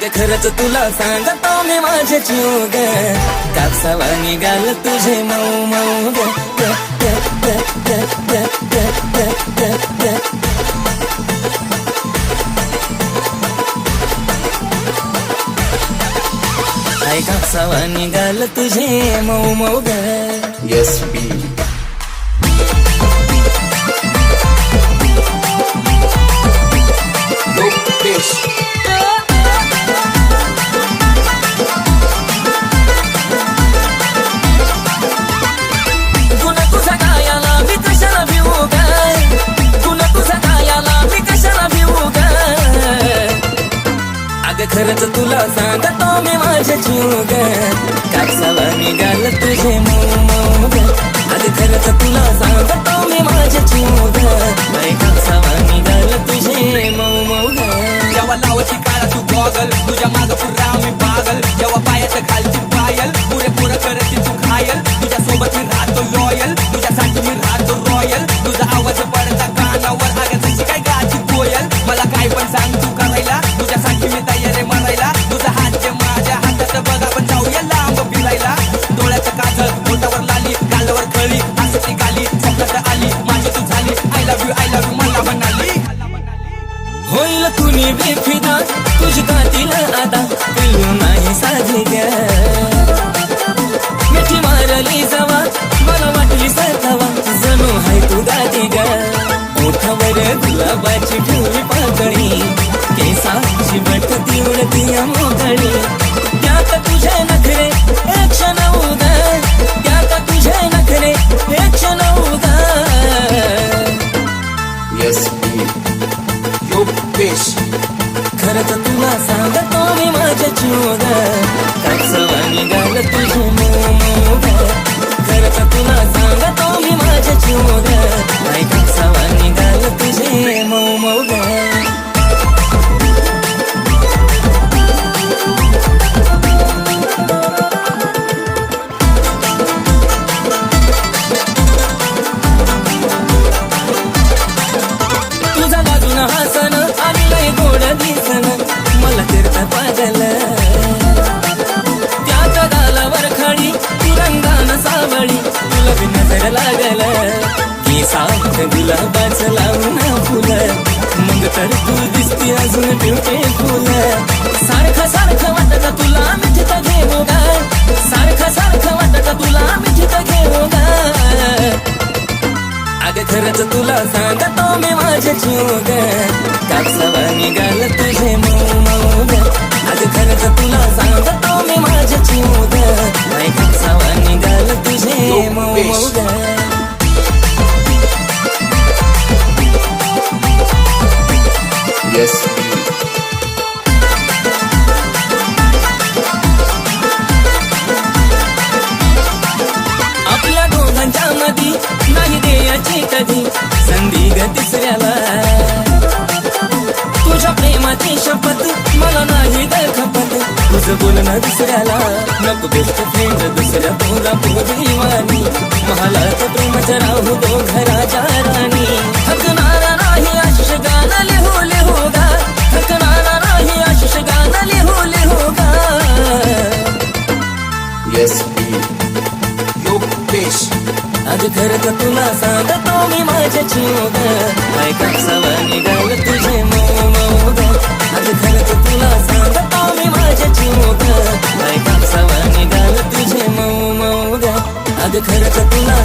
अग खरंच तुला सांगतो मी माझे जीव ग कापसावा निघाल तुझे मऊ मऊ ग आई कापसावा निघाल तुझे मऊ मऊ ग Yes, B. Fish. गुन्हा तुझा गायाला मी कशाला भिवू ग गुन्हा तुझा गायाला मी कशाला भिवू ग अग खरंच तुला सांगतो मी माझे जीव ग कापसावा निघाल तुझे मऊ मऊ ग अग खरंच तुला सांगतो मी माझे जीव ग कापसावा निघाल तुझे मऊ मऊ ग जेव्हा लावती काळा तू गॉगल तुझ्या माग पुरा मी पागल जेव्हा पायात घालती पायल पुरेपूर करती तू घायल तुझ्या सोबत मी राहतो लॉयल तुझ्यासाठी मी राहतो रॉयल तुझा आवाज पडता कानावर आगाची काय गाची कोयल मला काय पण सांग तू करायला तुझ्यासाठी मी तयार आहे मरायला तुझा हात जे माझ्या हातात बघा पण जाऊया लांब फिरायला डोळ्याचं काजळ बोटावर लाली गालावर खळी हसती गाली स्वप्नात आली माझी तू झाली आय लव्ह यू मला म्हणाली होईल कुणी बेफिदा तुझी कातील आता पिलू नाही साधी ग मिठी मारली जवा मला वाटली सतावा जणू हाय तू गाती ग ओठावर गुलाबाची ठेवली पाकळी केसाची बटती उडती मोकळी त्यात तुझे नखरे एक क्षण उदा त्यात तुझे नखरे एक क्षण उदा Yes, B. You fish. खरंच तुला सांगतो मी माझ्या जीव ग कापसावा निघाल तुझे मऊ मऊ ग खरंच तुला सांगतो मी माझ्या जीव ग कापसावा निघाल तुझे मऊ मऊ ग तुझा बाजून हसन आणि लय गोड दिसन मला करता पागल त्यात गालावर खडी तिरंगान सावळी तुला बी नजर लागल की साथ गुलाबाच लावून फुलं मग तर तू दिसती अजून ब्युटिफुल सारखं सारखं वाटत तुला मिठीत घेऊ ग सारखं सारखं वाटत तुला मिठीत घेऊ ग अग खरंच तुला सांगतो मी माझे जीव ग कापसावा निघाल तुझे मऊ मऊ ग अग खरंच तुला सांगतो मी माझे जीव ग कापसावा निघाल तुझे मऊ मऊ ग Yes, B. आपल्या दोघांच्या मधी नाही द्यायची कधी संधी ग तिसऱ्याला तुझ्या प्रेमाची शपथ मला नाही ग खपत तुझं बोलणं दुसऱ्याला नको बेस्ट फ्रेंड दुसऱ्या पोरा दिवानी मला तर प्रेमाच्या राहू दो घराच्या राणी थकणारा नाही आशिष गाणं लिहू लिहू गा थकणारा नाही आशिष गाणं लिहू लिहू गा Yes, B. You fish. अग खरंच तुला सांगतो मी माझ्या जीव ग कापसावा निघाल तुझे मऊ मऊ ग अग खरंच तुला सांगतो मी माझ्या जीव ग कापसावा निघाल तुझे मऊ मऊ ग अग खरंच तुला